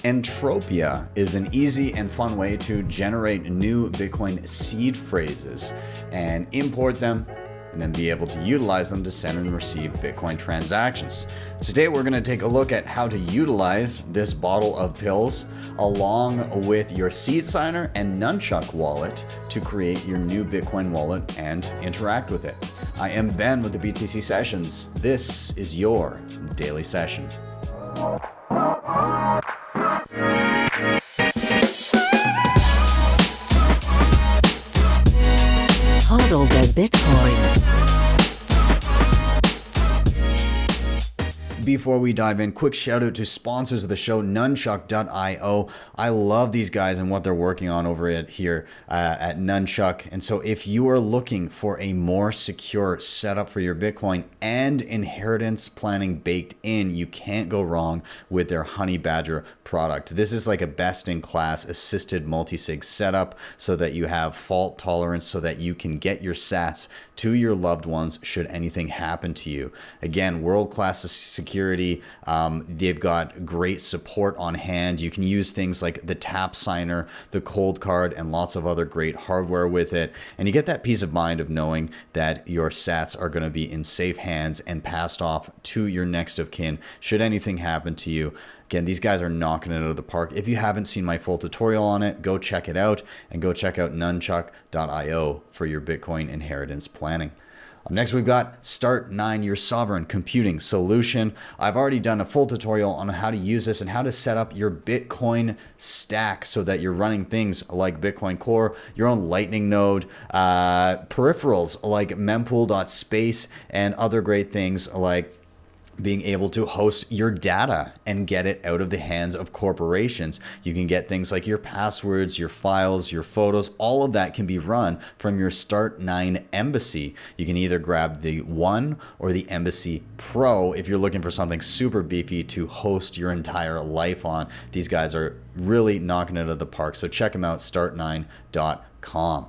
Entropia is an easy and fun way to generate new Bitcoin seed phrases and import them and then be able to utilize them to send and receive Bitcoin transactions. Today we're going to take a look at how to utilize this bottle of pills along with your Seed Signer and Nunchuk wallet to create your new Bitcoin wallet and interact with it. I am Ben with the BTC Sessions. This is your daily session. Hodl the Bitcoin. Before we dive in, quick shout out to sponsors of the show, Nunchuk.io. I love these guys and what they're working on over here at Nunchuk. And so if you are looking for a more secure setup for your Bitcoin and inheritance planning baked in, you can't go wrong with their Honey Badger product. This is like a best-in-class assisted multi-sig setup so that you have fault tolerance so that you can get your sats to your loved ones should anything happen to you. Again, world-class security. They've got great support on hand. You can use things like the Tapsigner, the Coldcard, and lots of other great hardware with it. And you get that peace of mind of knowing that your sats are going to be in safe hands and passed off to your next of kin should anything happen to you. Again, these guys are knocking it out of the park. If you haven't seen my full tutorial on it, go check it out and go check out Nunchuk.io for your Bitcoin inheritance planning. Next, we've got Start9, your sovereign computing solution. I've already done a full tutorial on how to use this and how to set up your Bitcoin stack so that you're running things like Bitcoin Core, your own Lightning node, peripherals like mempool.space, and other great things like being able to host your data and get it out of the hands of corporations. You can get things like your passwords, your files, your photos, all of that can be run from your Start9 Embassy. You can either grab the One or the Embassy Pro if you're looking for something super beefy to host your entire life on. These guys are really knocking it out of the park, so check them out, start9.com.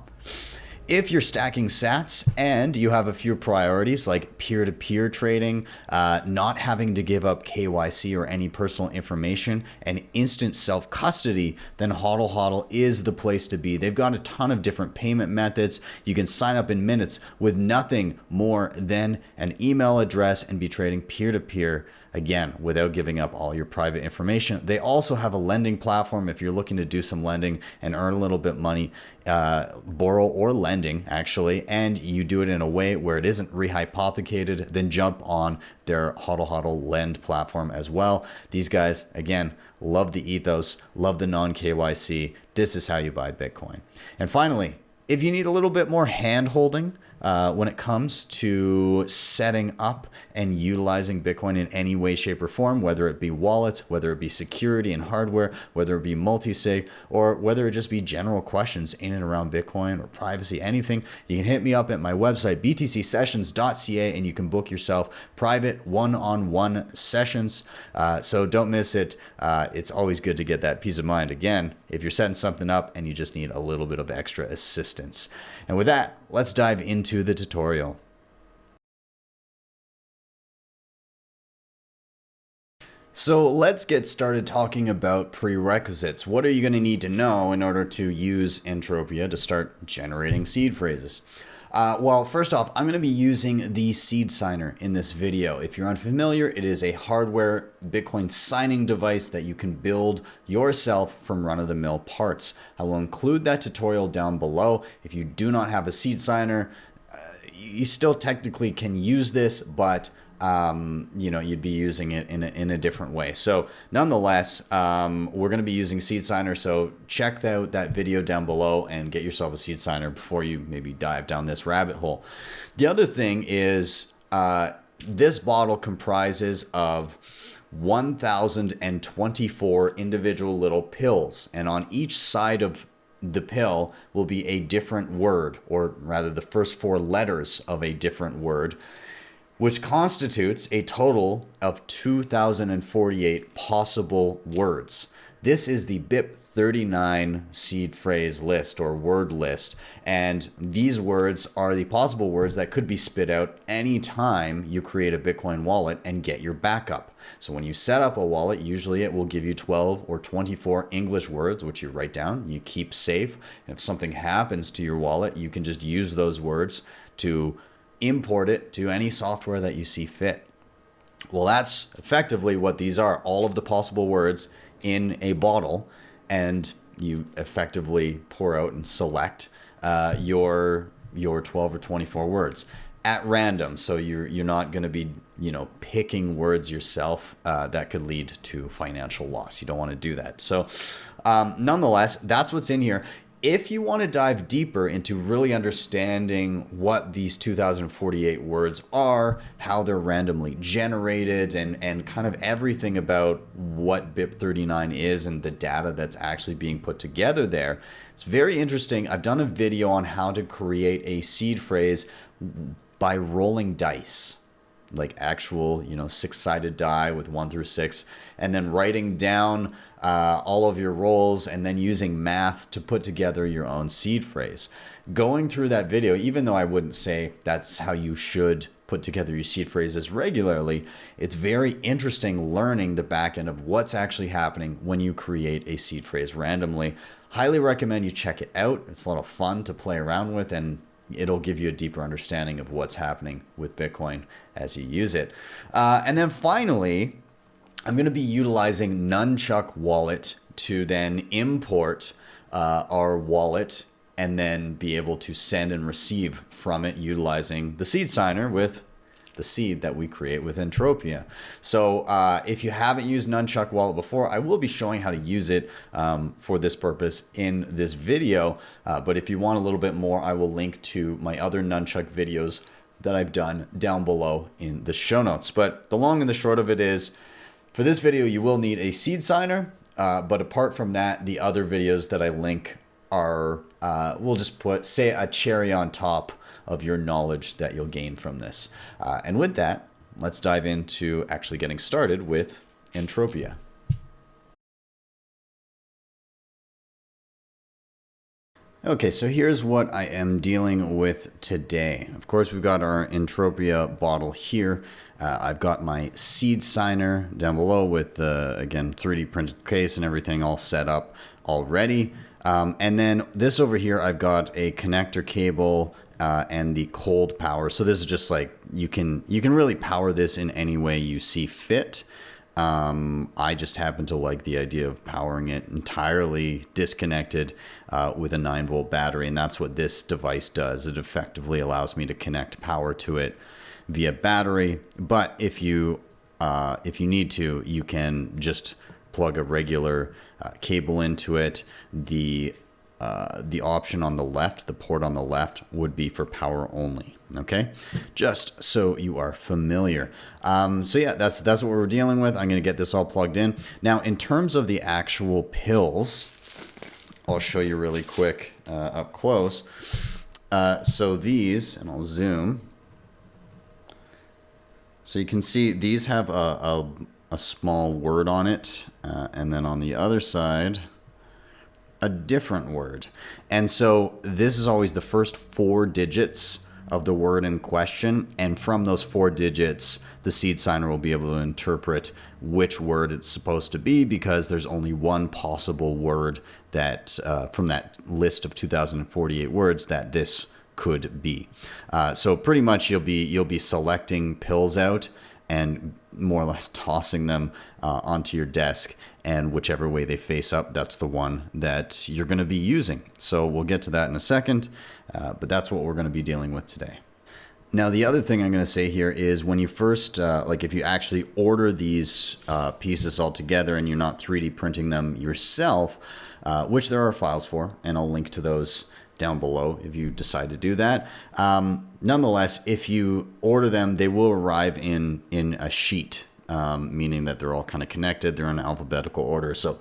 If you're stacking sats and you have a few priorities like peer-to-peer trading, not having to give up KYC or any personal information, and instant self-custody, then HODL is the place to be. They've got a ton of different payment methods. You can sign up in minutes with nothing more than an email address and be trading peer-to-peer, again, without giving up all your private information. They also have a lending platform if you're looking to do some lending and earn a little bit money, borrow or lending actually, and you do it in a way where it isn't rehypothecated, then jump on their HODL lend platform as well. These guys, again, love the ethos, love the non-KYC. This is how you buy Bitcoin. And finally, if you need a little bit more hand-holding when it comes to setting up and utilizing Bitcoin in any way, shape, or form, whether it be wallets, whether it be security and hardware, whether it be multi-sig, or whether it just be general questions in and around Bitcoin or privacy, anything, you can hit me up at my website, btcsessions.ca, and you can book yourself private one-on-one sessions. So don't miss it. It's always good to get that peace of mind. Again, if you're setting something up and you just need a little bit of extra assistance. And with that, let's dive into the tutorial. So let's get started talking about prerequisites. What are you going to need to know in order to use Entropia to start generating seed phrases? Well, first off, I'm going to be using the Seed Signer in this video. If you're unfamiliar, it is a hardware Bitcoin signing device that you can build yourself from run-of-the-mill parts. I will include that tutorial down below. If you do not have a Seed Signer, you still technically can use this, but you'd be using it in a different way. So nonetheless, we're going to be using Seed Signer. So check out that video down below and get yourself a Seed Signer before you maybe dive down this rabbit hole. The other thing is this bottle comprises of 1,024 individual little pills, and on each side of the pill will be a different word, or rather the first four letters of a different word, which constitutes a total of 2,048 possible words. This is the BIP BIP39 seed phrase list or word list. And these words are the possible words that could be spit out anytime you create a Bitcoin wallet and get your backup. So when you set up a wallet, usually it will give you 12 or 24 English words, which you write down, you keep safe. And if something happens to your wallet, you can just use those words to import it to any software that you see fit. Well, that's effectively what these are, all of the possible words in a bottle, and you effectively pour out and select your 12 or 24 words at random. So you're not going to be, picking words yourself that could lead to financial loss. You don't want to do that. So nonetheless, that's what's in here. If you want to dive deeper into really understanding what these 2048 words are, how they're randomly generated, and kind of everything about what BIP39 is and the data that's actually being put together there, it's very interesting. I've done a video on how to create a seed phrase by rolling dice, like actual, six-sided die with 1 through 6, and then writing down all of your rolls and then using math to put together your own seed phrase. Going through that video, even though I wouldn't say that's how you should put together your seed phrases regularly, it's very interesting learning the back end of what's actually happening when you create a seed phrase randomly. Highly recommend you check it out. It's a lot of fun to play around with, and it'll give you a deeper understanding of what's happening with Bitcoin as you use it. And then finally, I'm going to be utilizing Nunchuk Wallet to then import our wallet and then be able to send and receive from it utilizing the Seed Signer with the seed that we create with Entropia. So if you haven't used Nunchuk Wallet before, I will be showing how to use it for this purpose in this video. But if you want a little bit more, I will link to my other Nunchuk videos that I've done down below in the show notes. But the long and the short of it is, for this video, you will need a Seed Signer. But apart from that, the other videos that I link are, we'll just say a cherry on top of your knowledge that you'll gain from this. And with that, let's dive into actually getting started with Entropia. Okay, so here's what I am dealing with today. Of course, we've got our Entropia bottle here. I've got my Seed Signer down below with the, again, 3D printed case and everything all set up already. And then this over here, I've got a connector cable and the cold power. So this is just like, you can really power this in any way you see fit. I just happen to like the idea of powering it entirely disconnected with a 9-volt battery, and that's what this device does. It effectively allows me to connect power to it via battery. But if you need to, you can just plug a regular cable into it. The option on the left, the port on the left, would be for power only. Okay, just so you are familiar. So yeah, that's what we're dealing with. I'm going to get this all plugged in. Now, in terms of the actual pills, I'll show you really quick up close. So these, and I'll zoom. So you can see these have a small word on it, and then on the other side, a different word. And so this is always the first 4 digits of the word in question, and from those 4 digits, the Seed Signer will be able to interpret which word it's supposed to be, because there's only one possible word that from that list of 2048 words that this could be. So pretty much you'll be selecting pills out and more or less tossing them onto your desk, and whichever way they face up, that's the one that you're going to be using. So we'll get to that in a second, but that's what we're going to be dealing with today. Now, the other thing I'm going to say here is when you first, like if you actually order these pieces all together and you're not 3D printing them yourself, which there are files for, and I'll link to those down below if you decide to do that. Nonetheless, if you order them, they will arrive in a sheet, meaning that they're all kind of connected. They're in alphabetical order. So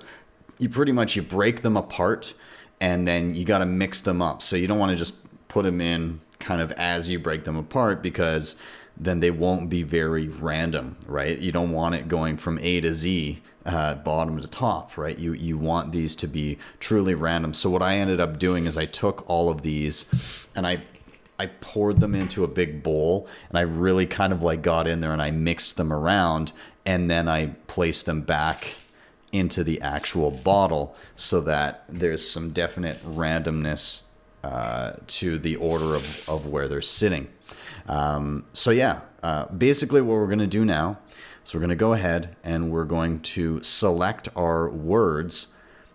you break them apart, and then you got to mix them up. So you don't want to just put them in kind of as you break them apart, because then they won't be very random, right? You don't want it going from A to Z, bottom to top, right? You want these to be truly random. So what I ended up doing is I took all of these and I poured them into a big bowl, and I really kind of like got in there and I mixed them around, and then I placed them back into the actual bottle so that there's some definite randomness to the order of where they're sitting. So yeah, basically what we're going to do now is we're going to go ahead and we're going to select our words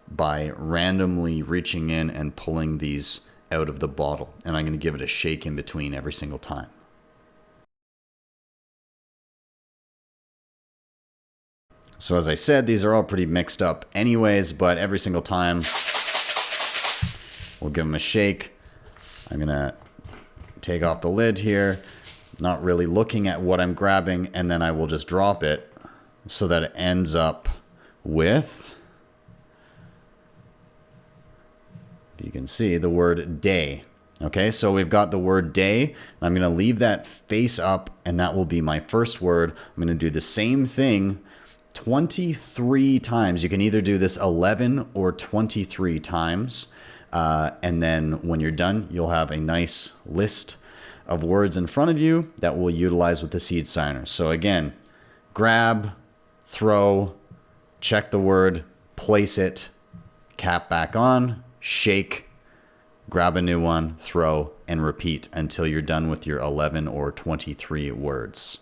by randomly reaching in and pulling these out of the bottle. And I'm going to give it a shake in between every single time. So as I said, these are all pretty mixed up anyways, but every single time we'll give them a shake. I'm going to take off the lid here, not really looking at what I'm grabbing, and then I will just drop it so that it ends up with, you can see the word day. Okay, so we've got the word day, and I'm going to leave that face up, and that will be my first word. I'm going to do the same thing 23 times. You can either do this 11 or 23 times. And then when you're done, you'll have a nice list of words in front of you that we'll utilize with the Seed Signer. So again, grab, throw, check the word, place it, cap back on, shake, grab a new one, throw, and repeat until you're done with your 11 or 23 words.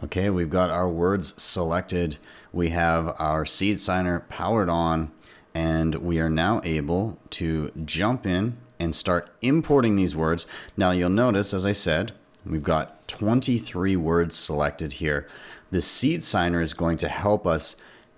Okay, we've got our words selected. We have our Seed Signer powered on, and we are now able to jump in and start importing these words. Now you'll notice, as I said, we've got 23 words selected here. The Seed Signer is going to help us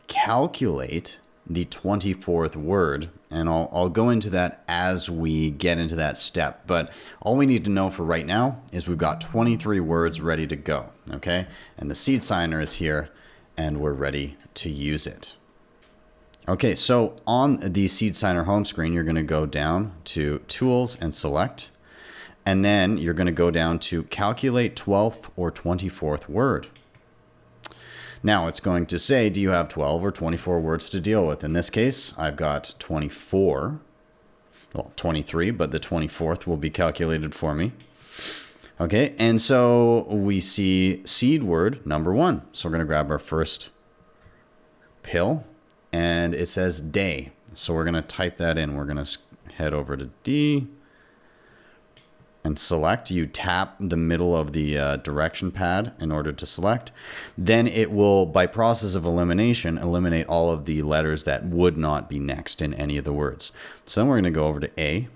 calculate the 24th word, and I'll go into that as we get into that step. But all we need to know for right now is we've got 23 words ready to go, okay? And the Seed Signer is here, and we're ready to use it. Okay, so on the Seed Signer home screen, you're going to go down to Tools and Select, and then you're going to go down to Calculate 12th or 24th word. Now it's going to say, do you have 12 or 24 words to deal with? In this case, I've got 24, well, 23, but the 24th will be calculated for me. Okay, and so we see seed word number 1. So we're going to grab our first pill, and it says day. So we're going to type that in. We're going to head over to D and select. You tap the middle of the direction pad in order to select. Then it will, by process of elimination, eliminate all of the letters that would not be next in any of the words. So then we're going to go over to A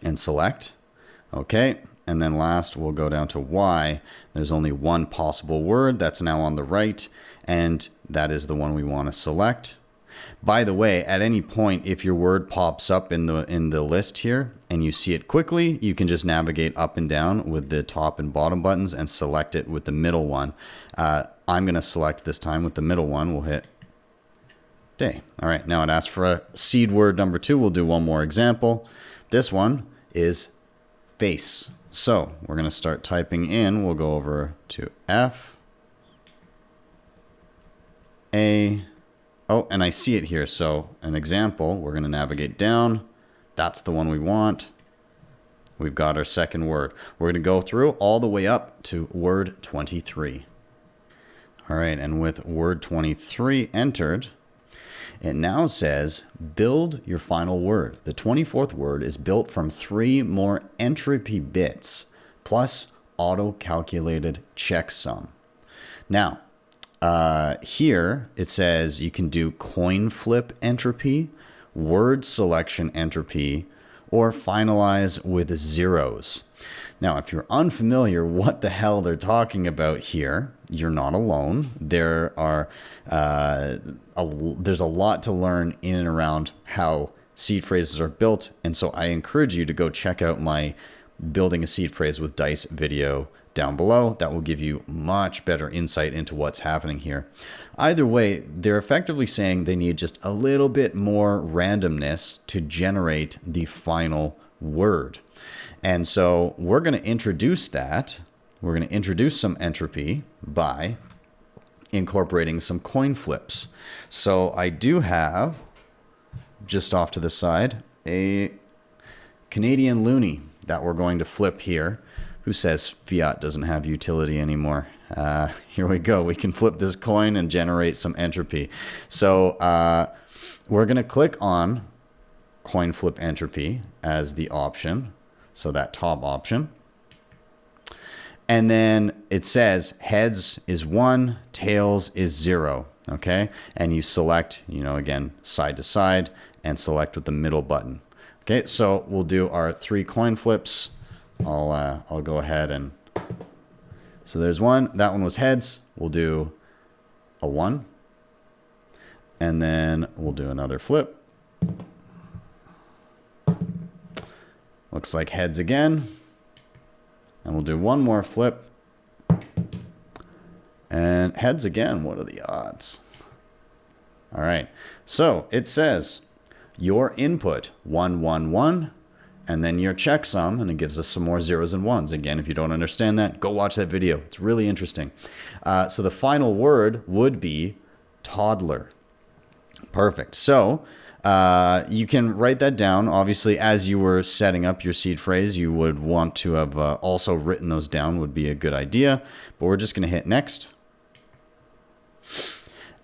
and select. Okay, and then last we'll go down to Y. There's only one possible word that's now on the right, and that is the one we want to select. By the way, at any point, if your word pops up in the list here and you see it quickly, you can just navigate up and down with the top and bottom buttons and select it with the middle one. I'm going to select this time with the middle one. We'll hit day. All right, now it asks for a seed word number 2. We'll do one more example. This one is face. So we're going to start typing in. We'll go over to F, A. Oh, and I see it here. So an example, we're going to navigate down. That's the one we want. We've got our second word. We're going to go through all the way up to word 23. All right, and with word 23 entered, it now says build your final word. The 24th word is built from 3 more entropy bits plus auto-calculated checksum. Now, here it says you can do coin flip entropy, word selection entropy, or finalize with zeros. Now, if you're unfamiliar what the hell they're talking about here, you're not alone. There are there's a lot to learn in and around how seed phrases are built, and so I encourage you to go check out my building a seed phrase with dice video down below. That will give you much better insight into what's happening here. Either way, they're effectively saying they need just a little bit more randomness to generate the final word. And so we're going to introduce that. We're going to introduce some entropy by incorporating some coin flips. So I do have, just off to the side, a Canadian loonie that we're going to flip here. Who says fiat doesn't have utility anymore? Here we go. We can flip this coin and generate some entropy. So we're going to click on coin flip entropy as the option. So that top option. And then it says heads is 1, tails is 0. Okay. And you select, again, side to side and select with the middle button. Okay. So we'll do our 3 coin flips. I'll go ahead and, so there's one, that one was heads. We'll do a 1 and then we'll do another flip. Looks like heads again. And we'll do one more flip. And heads again. What are the odds? All right. So it says your input 1, 1, 1. And then your checksum, and it gives us some more zeros and ones. Again, if you don't understand that, go watch that video. It's really interesting. So the final word would be toddler. Perfect. So you can write that down. Obviously, as you were setting up your seed phrase, you would want to have also written those down, would be a good idea. But we're just going to hit next.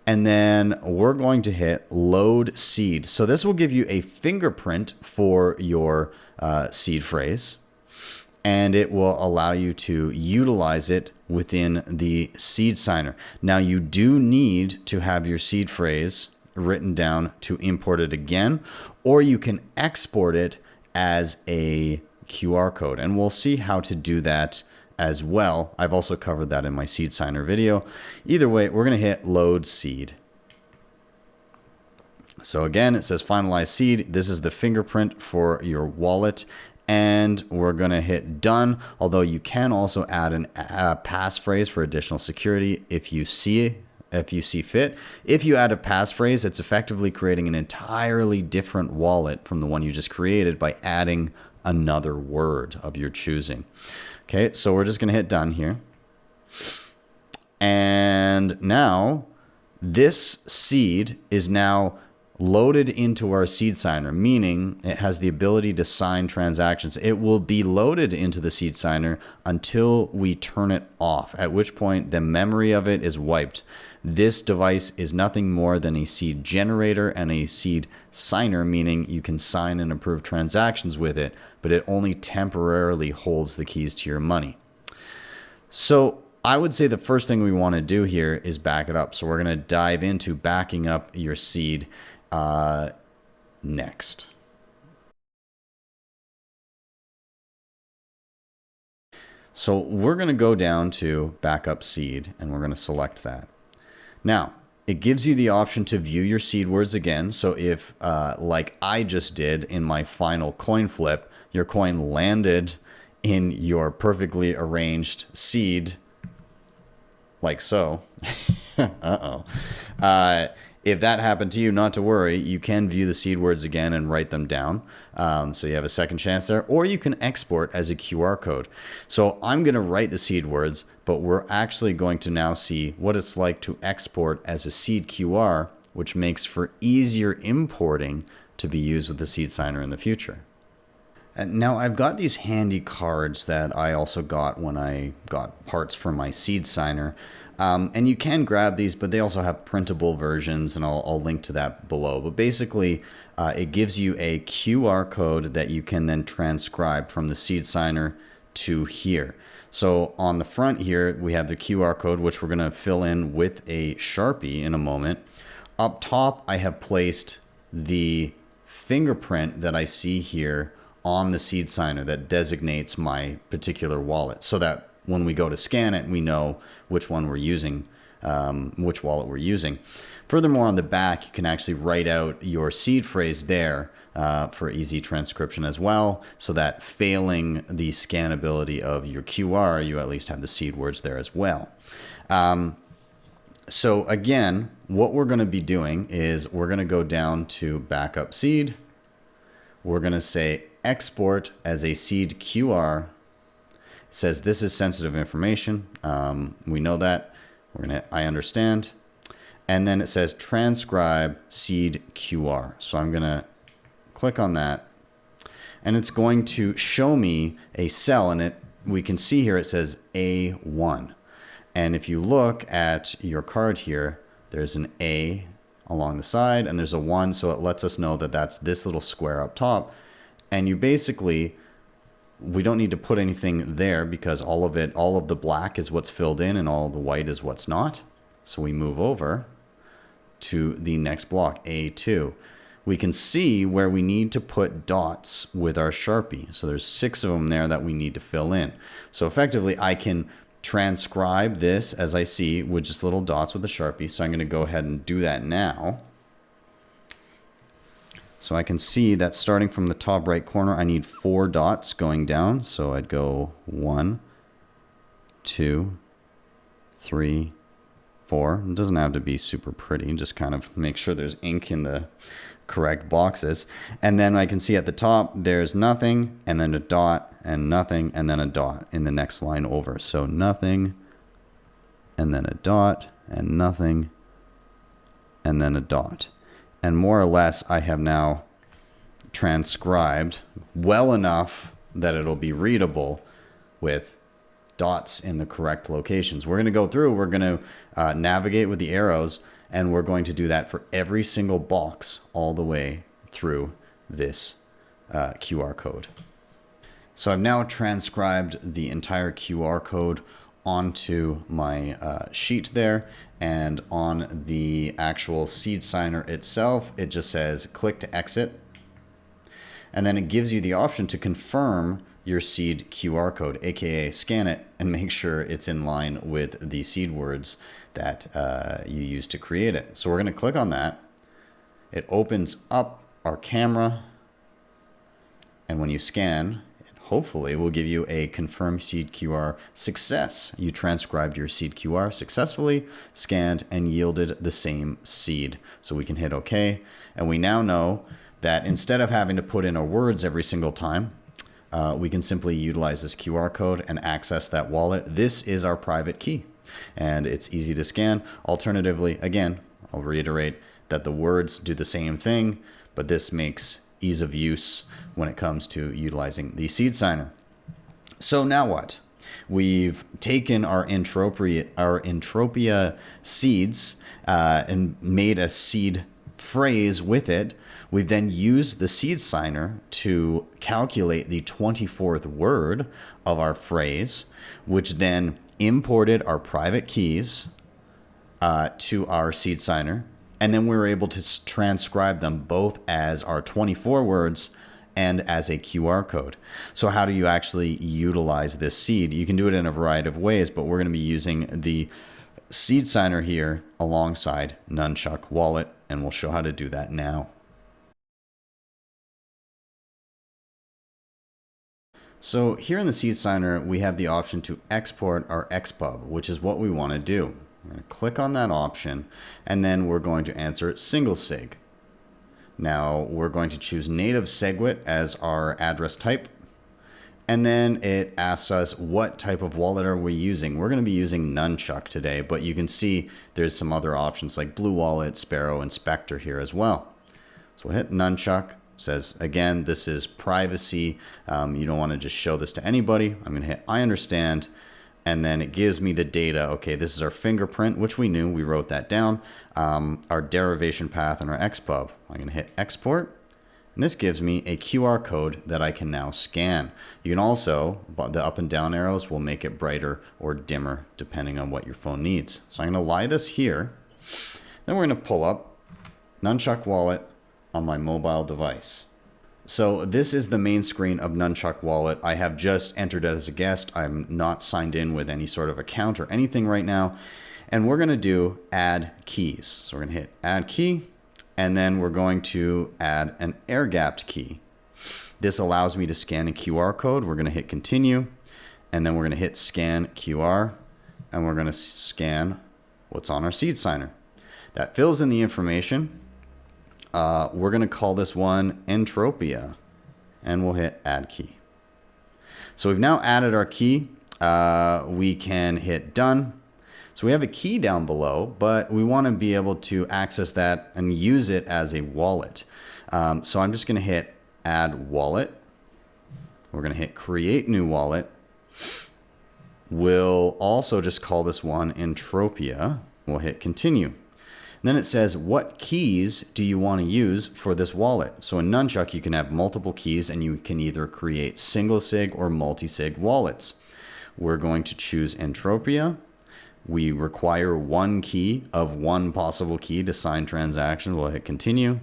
And then we're going to hit load seed. So this will give you a fingerprint for your seed phrase. And it will allow you to utilize it within the Seed Signer. Now you do need to have your seed phrase written down to import it again, or you can export it as a QR code. And we'll see how to do that as well. I've also covered that in my Seed Signer video. Either way, we're going to hit load seed. So again, it says finalize seed. This is the fingerprint for your wallet. And we're going to hit done. Although you can also add a passphrase for additional security if you see fit. If you add a passphrase, it's effectively creating an entirely different wallet from the one you just created by adding another word of your choosing. Okay, so we're just going to hit done here. And now this seed is now loaded into our Seed Signer, meaning it has the ability to sign transactions. It will be loaded into the Seed Signer until we turn it off, at which point the memory of it is wiped. This device is nothing more than a seed generator and a seed signer, meaning you can sign and approve transactions with it, but it only temporarily holds the keys to your money. So I would say the first thing we want to do here is back it up. So we're going to dive into backing up your seed next. So we're going to go down to backup seed and we're going to select that. Now, it gives you the option to view your seed words again. So if, like I just did in my final coin flip, your coin landed in your perfectly arranged seed, like so. If that happened to you, not to worry. You can view the seed words again and write them down. So you have a second chance there. Or you can export as a QR code. So I'm going to write the seed words, but we're actually going to now see what it's like to export as a seed QR, which makes for easier importing to be used with the Seed Signer in the future. And now I've got these handy cards that I also got when I got parts for my Seed Signer. And you can grab these, but they also have printable versions, and I'll link to that below. But basically, it gives you a QR code that you can then transcribe from the Seed Signer to here. So on the front here, we have the QR code, which we're going to fill in with a Sharpie in a moment. Up top, I have placed the fingerprint that I see here on the Seed Signer that designates my particular wallet, so that when we go to scan it, we know which one we're using, which wallet we're using. Furthermore, on the back, you can actually write out your seed phrase there for easy transcription as well, so that failing the scannability of your QR, you at least have the seed words there as well. So again, what we're going to be doing is we're going to go down to backup seed. We're going to say export as a seed QR. It says this is sensitive information. We know that. We're gonna hit I understand. And then it says transcribe seed QR. So I'm gonna click on that, and it's going to show me a cell in it. We can see here it says A1. And if you look at your card here, there's an A along the side and there's a 1, so it lets us know that that's this little square up top. And you basically, we don't need to put anything there because all of the black is what's filled in and all the white is what's not. So we move over to the next block, A2. We can see where we need to put dots with our Sharpie. So there's 6 of them there that we need to fill in. So effectively I can transcribe this as I see with just little dots with the Sharpie. So I'm going to go ahead and do that now. So I can see that starting from the top right corner, I need 4 dots going down. So I'd go 1, 2, 3, 4. It doesn't have to be super pretty. Just kind of make sure there's ink in the correct boxes. And then I can see at the top, there's nothing, and then a dot, and nothing, and then a dot in the next line over. So nothing, and then a dot, and nothing, and then a dot. And more or less, I have now transcribed well enough that it'll be readable with dots in the correct locations. We're going to go through, we're going to navigate with the arrows, and we're going to do that for every single box all the way through this QR code. So I've now transcribed the entire QR code onto my sheet there, and on the actual Seed Signer itself, it just says click to exit. And then it gives you the option to confirm your seed QR code, aka scan it and make sure it's in line with the seed words that you use to create it. So we're going to click on that. It opens up our camera, and when you scan, it hopefully will give you a confirm seed QR success. You transcribed your seed QR successfully, scanned, and yielded the same seed. So we can hit OK, and we now know that instead of having to put in our words every single time, we can simply utilize this QR code and access that wallet. This is our private key, and it's easy to scan. Alternatively, again, I'll reiterate that the words do the same thing, but this makes ease of use when it comes to utilizing the Seed Signer. So now what? We've taken our Entropia seeds and made a seed phrase with it. We've then used the Seed Signer to calculate the 24th word of our phrase, which then imported our private keys to our Seed Signer. And then we were able to transcribe them both as our 24 words and as a QR code. So how do you actually utilize this seed? You can do it in a variety of ways, but we're going to be using the Seed Signer here alongside Nunchuk Wallet, and we'll show how to do that now. So here in the Seed Signer, we have the option to export our XPub, which is what we want to do. We're going to click on that option, and then we're going to answer single sig. Now we're going to choose native SegWit as our address type. And then it asks us what type of wallet are we using. We're going to be using Nunchuk today, but you can see there's some other options like Blue Wallet, Sparrow, and Spectre here as well. So we'll hit Nunchuk. Says, again, this is privacy. You don't want to just show this to anybody. I'm going to hit I understand. And then it gives me the data. Okay, this is our fingerprint, which we knew. We wrote that down. Our derivation path and our XPub. I'm going to hit export. And this gives me a QR code that I can now scan. You can also, the up and down arrows will make it brighter or dimmer depending on what your phone needs. So I'm going to lie this here. Then we're going to pull up Nunchuk Wallet on my mobile device. So this is the main screen of Nunchuk Wallet. I have just entered as a guest. I'm not signed in with any sort of account or anything right now. And we're going to do add keys. So we're going to hit add key, and then we're going to add an air gapped key. This allows me to scan a QR code. We're going to hit continue, and then we're going to hit scan QR, and we're going to scan what's on our Seed Signer. That fills in the information. We're going to call this one Entropia. and we'll hit add key. So we've now added our key. We can hit done. So we have a key down below, but we want to be able to access that and use it as a wallet. So I'm just going to hit add wallet. We're going to hit create new wallet. We'll also just call this one Entropia. We'll hit continue. And then it says, what keys do you want to use for this wallet? So in Nunchuk, you can have multiple keys and you can either create single sig or multi-sig wallets. We're going to choose Entropia. We require one key of one possible key to sign transaction. We'll hit continue.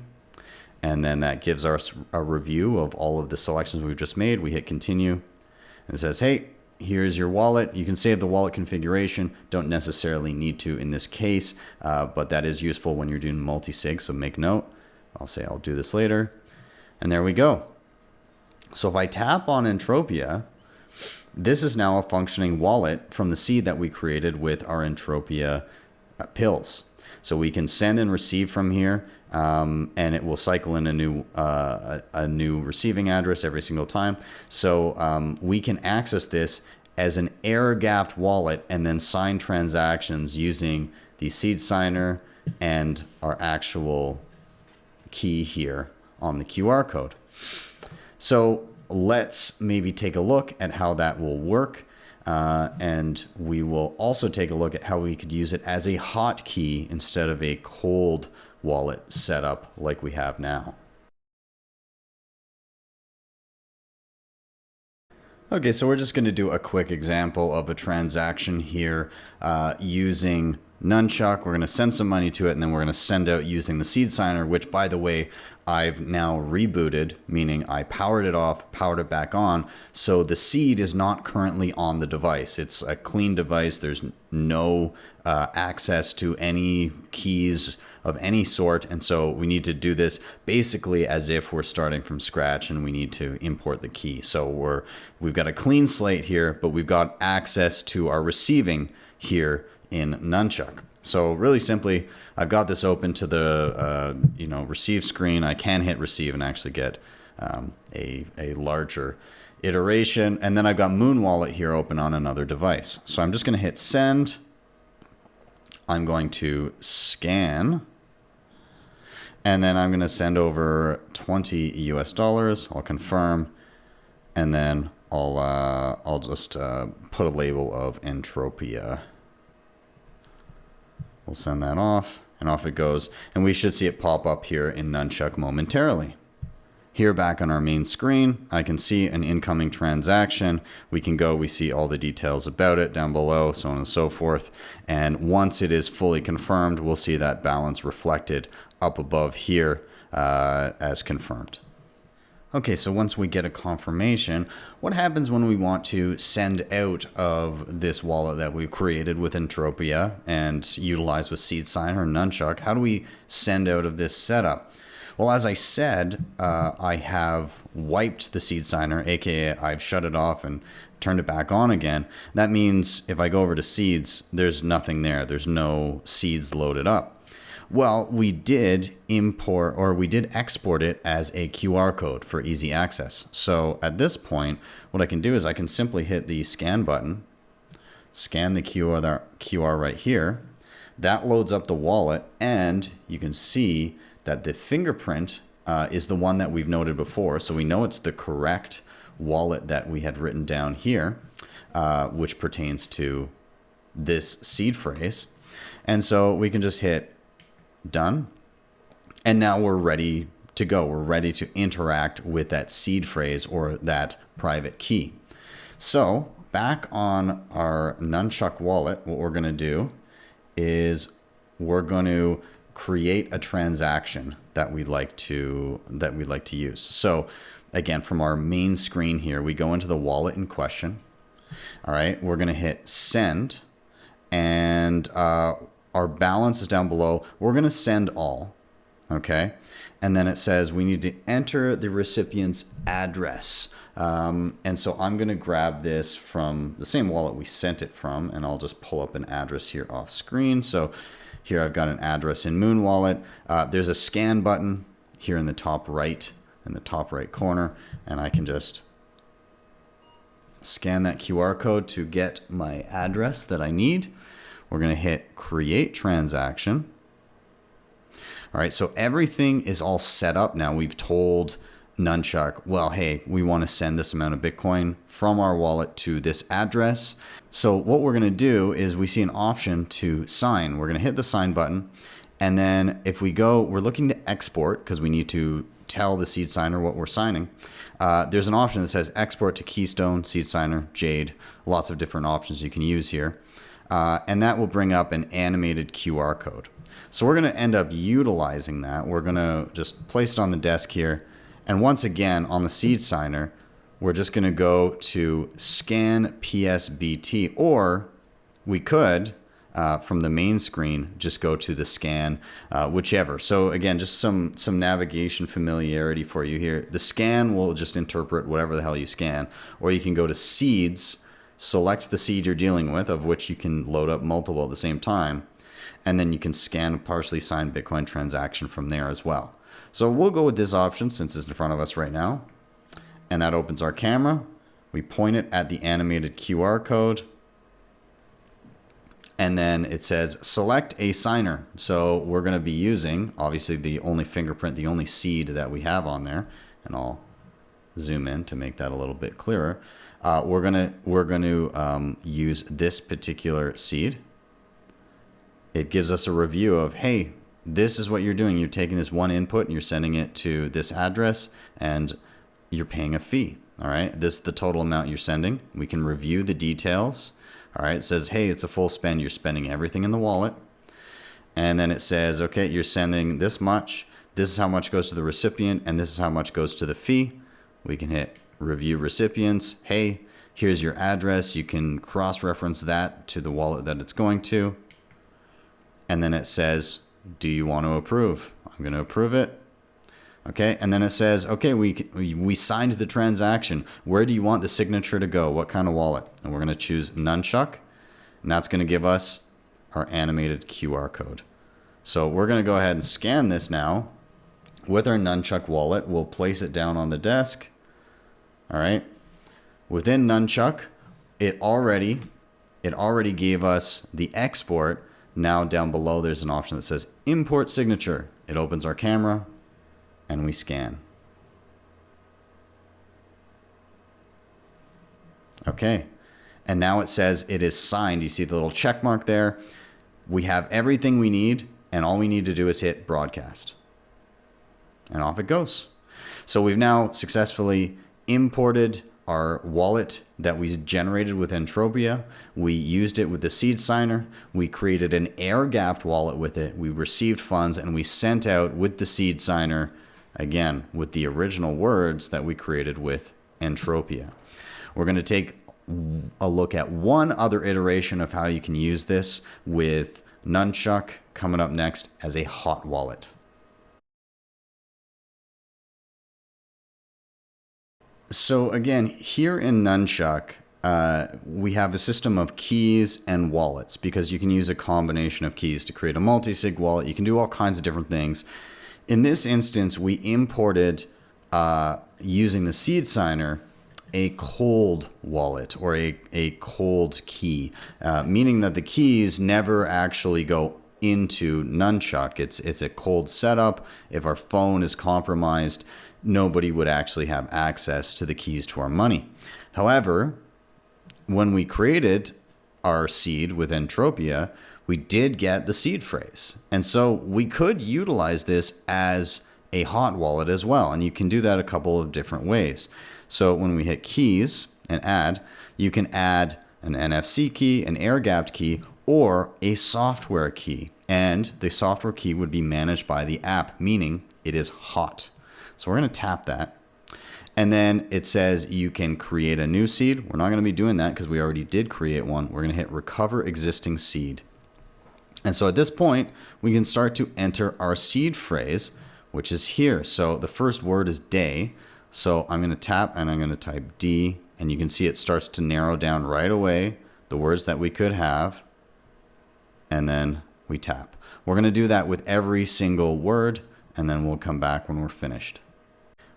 And then that gives us a review of all of the selections we've just made. We hit continue. And it says, hey, here's your wallet. You can save the wallet configuration. Don't necessarily need to in this case, but that is useful when you're doing multi-sig, so make note. I'll say I'll do this later. And there we go. So if I tap on Entropia, this is now a functioning wallet from the seed that we created with our Entropia pills. So we can send and receive from here, and it will cycle in a new receiving address every single time. So we can access this as an air-gapped wallet and then sign transactions using the Seed Signer and our actual key here on the QR code. So let's maybe take a look at how that will work. And we will also take a look at how we could use it as a hotkey instead of a cold wallet setup like we have now. Okay, so we're just going to do a quick example of a transaction here using Nunchuk. We're going to send some money to it, and then we're going to send out using the Seed Signer, which, by the way, I've now rebooted, meaning I powered it off, powered it back on. So the seed is not currently on the device. It's a clean device. There's no access to any keys of any sort. And so we need to do this basically as if we're starting from scratch and we need to import the key. So we've got a clean slate here, but we've got access to our receiving here in Nunchuk. So really simply, I've got this open to the receive screen. I can hit receive and actually get a larger iteration. And then I've got Moon Wallet here open on another device. So I'm just going to hit send. I'm going to scan. And then I'm going to send over $20 US. I'll confirm. And then I'll just put a label of Entropia. We'll send that off, and off it goes. And we should see it pop up here in Nunchuk momentarily. Here back on our main screen, I can see an incoming transaction. We see all the details about it down below, so on and so forth. And once it is fully confirmed, we'll see that balance reflected up above here as confirmed. Okay, so once we get a confirmation, what happens when we want to send out of this wallet that we've created with Entropia and utilize with Seed Signer and Nunchuk? How do we send out of this setup? Well, as I said, I have wiped the Seed Signer, aka I've shut it off and turned it back on again. That means if I go over to seeds, there's nothing there. There's no seeds loaded up. Well, we did export it as a QR code for easy access. So at this point, what I can do is I can simply hit the scan button, scan the QR right here. That loads up the wallet, and you can see that the fingerprint is the one that we've noted before. So we know it's the correct wallet that we had written down here, which pertains to this seed phrase. And so we can just hit done. And now we're ready to go. We're ready to interact with that seed phrase or that private key. So back on our Nunchuk wallet, what we're going to do is we're going to create a transaction that we'd like to use. So again, from our main screen here, we go into the wallet in question. All right, we're going to hit send, and our balance is down below. We're going to send all, okay? And then it says we need to enter the recipient's address. And so I'm going to grab this from the same wallet we sent it from, and I'll just pull up an address here off screen. So here I've got an address in Moon Wallet. There's a scan button here in the top right in the top right corner, and I can just scan that QR code to get my address that I need. We're going to hit create transaction. All right, so everything is all set up now. We've told Nunchuk, well, hey, we want to send this amount of Bitcoin from our wallet to this address. So what we're going to do is we see an option to sign. We're going to hit the sign button. And then if we go, we're looking to export because we need to tell the Seed Signer what we're signing. There's an option that says export to Keystone, Seed Signer, Jade, lots of different options you can use here. And that will bring up an animated QR code. So we're going to end up utilizing that. We're going to just place it on the desk here. And once again, on the Seed Signer, we're just going to go to scan PSBT, or we could, from the main screen, just go to the scan, whichever. So again, just some navigation familiarity for you here. The scan will just interpret whatever the hell you scan, or you can go to seeds, select the seed you're dealing with, of which you can load up multiple at the same time, and then you can scan a partially signed Bitcoin transaction from there as well. So we'll go with this option since it's in front of us right now. And that opens our camera. We point it at the animated QR code. And then it says select a signer. So we're going to be using, obviously, the only fingerprint, the only seed that we have on there. And I'll zoom in to make that a little bit clearer. We're going to use this particular seed. It gives us a review of, hey, this is what you're doing. You're taking this one input and you're sending it to this address and you're paying a fee. All right. This is the total amount you're sending. We can review the details. All right. It says, hey, it's a full spend. You're spending everything in the wallet. And then it says, okay, you're sending this much. This is how much goes to the recipient. And this is how much goes to the fee. We can hit review recipients. Hey, here's your address. You can cross-reference that to the wallet that it's going to. And then it says, do you want to approve? I'm going to approve it. Okay. And then it says, okay, we signed the transaction. Where do you want the signature to go? What kind of wallet? And we're going to choose Nunchuk. And that's going to give us our animated QR code. So we're going to go ahead and scan this now with our Nunchuk wallet. We'll place it down on the desk. All right. Within Nunchuk, it already gave us the export. Now down below, there's an option that says import signature. It opens our camera and we scan. Okay. And now it says it is signed. You see the little check mark there. We have everything we need, and all we need to do is hit broadcast. And off it goes. So we've now successfully imported our wallet that we generated with Entropia. We used it with the Seed Signer. We created an air-gapped wallet with it. We received funds and we sent out with the Seed Signer, again, with the original words that we created with Entropia. We're going to take a look at one other iteration of how you can use this with Nunchuk coming up next as a hot wallet. So again, here in Nunchuk, we have a system of keys and wallets because you can use a combination of keys to create a multi-sig wallet. You can do all kinds of different things. In this instance, we imported, using the Seed Signer, a cold wallet or a cold key, meaning that the keys never actually go into Nunchuk. It's a cold setup. If our phone is compromised, nobody would actually have access to the keys to our money. However, when we created our seed with Entropia, we did get the seed phrase. And so we could utilize this as a hot wallet as well. And you can do that a couple of different ways. So when we hit keys and add, you can add an NFC key, an air-gapped key, or a software key. And the software key would be managed by the app, meaning it is hot. So we're going to tap that. And then it says you can create a new seed. We're not going to be doing that because we already did create one. We're going to hit recover existing seed. And so at this point, we can start to enter our seed phrase, which is here. So the first word is day. So I'm going to tap and I'm going to type D. And you can see it starts to narrow down right away the words that we could have. And then we tap. We're going to do that with every single word. And then we'll come back when we're finished.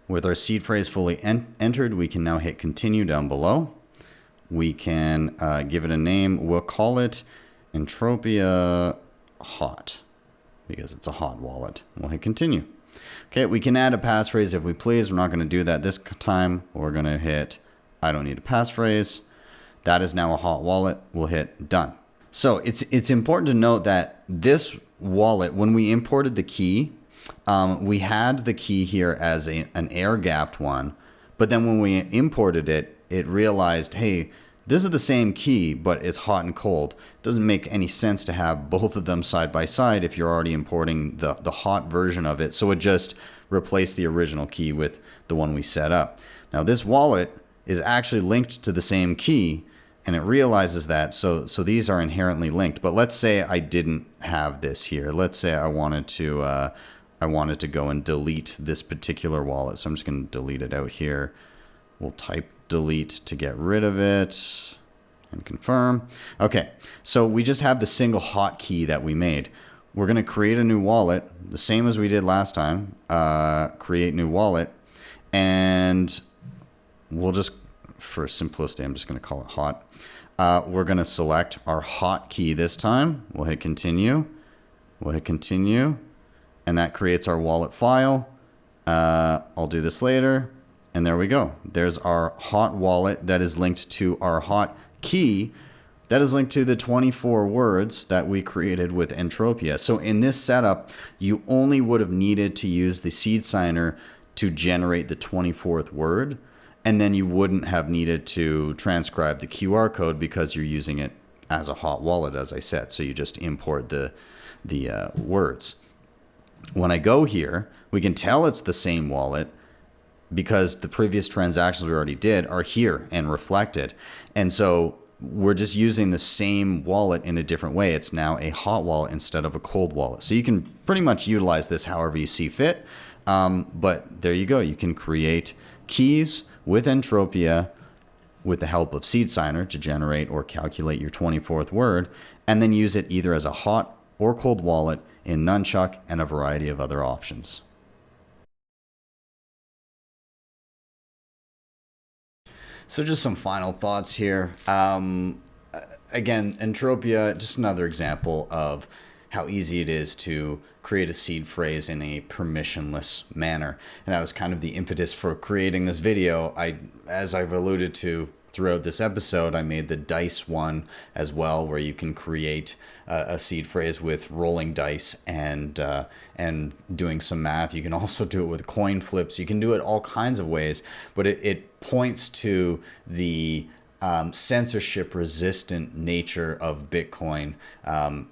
With our seed phrase fully entered, we can now hit continue down below. We can give it a name. We'll call it Entropia Hot because it's a hot wallet. We'll hit continue. Okay, we can add a passphrase if we please. We're not going to do that this time. We're going to hit I don't need a passphrase. That is now a hot wallet. We'll hit done. So it's important to note that this wallet, when we imported the key, we had the key here as an air-gapped one. But then when we imported it, it realized, hey, this is the same key, but it's hot and cold. It doesn't make any sense to have both of them side by side if you're already importing the hot version of it. So it just replaced the original key with the one we set up. Now this wallet is actually linked to the same key, and it realizes that. So these are inherently linked. But let's say I didn't have this here. Let's say I wanted to go and delete this particular wallet. So I'm just going to delete it out here. We'll type delete to get rid of it and confirm. Okay, so we just have the single hot key that we made. We're going to create a new wallet, the same as we did last time. Create new wallet, and we'll just, for simplicity, I'm just going to call it hot. We're going to select our hot key this time. We'll hit continue. We'll hit continue, and that creates our wallet file. I'll do this later. And there we go. There's our hot wallet that is linked to our hot key that is linked to the 24 words that we created with Entropia. So in this setup, you only would have needed to use the seed signer to generate the 24th word. And then you wouldn't have needed to transcribe the QR code because you're using it as a hot wallet, as I said. So you just import the words. When I go here, we can tell it's the same wallet because the previous transactions we already did are here and reflected. And so we're just using the same wallet in a different way. It's now a hot wallet instead of a cold wallet. So you can pretty much utilize this however you see fit. But there you go. You can create keys with Entropia with the help of Seed Signer to generate or calculate your 24th word, and then use it either as a hot or cold wallet in Nunchuk and a variety of other options. So just some final thoughts here. Again, Entropia, just another example of how easy it is to create a seed phrase in a permissionless manner. And that was kind of the impetus for creating this video. As I've alluded to throughout this episode, I made the dice one as well, where you can create a seed phrase with rolling dice and doing some math. You can also do it with coin flips. You can do it all kinds of ways, but it points to the censorship-resistant nature of Bitcoin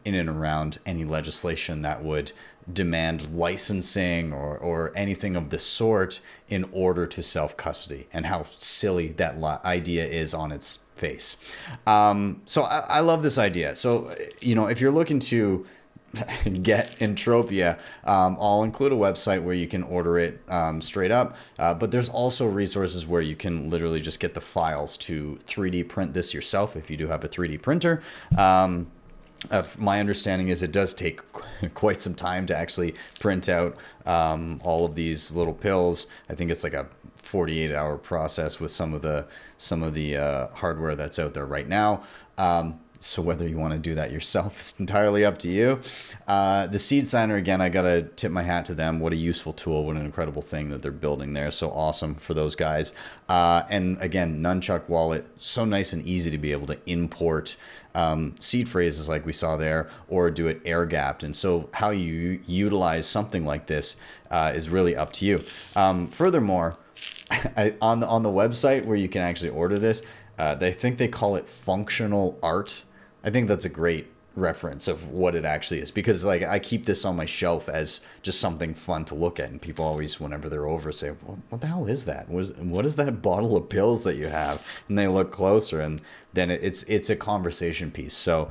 in and around any legislation that would demand licensing or anything of the sort in order to self-custody, and how silly that idea is on its face. So I love this idea. So, you know, if you're looking to get Entropia, I'll include a website where you can order it straight up, but there's also resources where you can literally just get the files to 3D print this yourself if you do have a 3D printer. My understanding is it does take quite some time to actually print out all of these little pills. I think it's like a 48-hour process with some of the hardware that's out there right now. So whether you want to do that yourself is entirely up to you. The Seed Signer, again, I got to tip my hat to them. What a useful tool. What an incredible thing that they're building there. So awesome for those guys. And again, Nunchuk Wallet, so nice and easy to be able to import seed phrases like we saw there, or do it air gapped. And so how you utilize something like this is really up to you. Furthermore, on the website where you can actually order this, they call it functional art. I think that's a great reference of what it actually is, because like I keep this on my shelf as just something fun to look at, and people always, whenever they're over, say, what the hell is that? What is that bottle of pills that you have? And they look closer, and then it's a conversation piece. So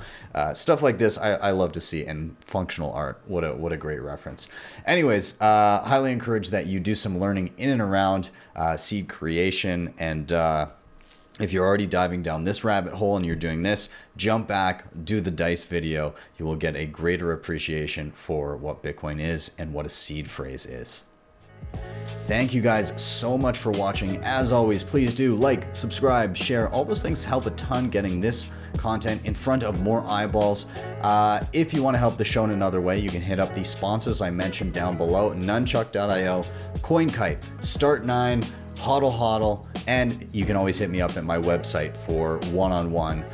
stuff like this I love to see, and functional art, what a great reference. Anyways, highly encourage that you do some learning in and around seed creation, and if you're already diving down this rabbit hole and you're doing this, jump back, do the dice video. You will get a greater appreciation for what Bitcoin is and what a seed phrase is. Thank you guys so much for watching. As always, please do like, subscribe, share. All those things help a ton getting this content in front of more eyeballs. If you want to help the show in another way, you can hit up the sponsors I mentioned down below: Nunchuk.io, CoinKite, Start9, HODL, and you can always hit me up at my website for one-on-one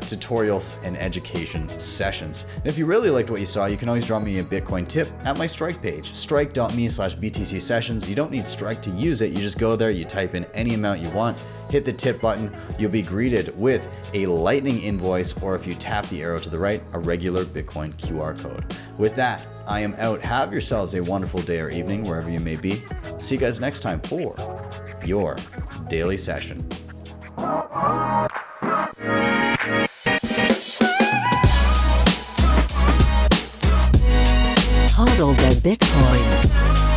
tutorials and education sessions. And if you really liked what you saw, you can always drop me a Bitcoin tip at my Strike page, strike.me/BTC sessions. You don't need Strike to use it. You just go there, you type in any amount you want, hit the tip button, you'll be greeted with a Lightning invoice, or if you tap the arrow to the right, a regular Bitcoin QR code. With that, I am out. Have yourselves a wonderful day or evening, wherever you may be. See you guys next time for your daily session. HODL the Bitcoin.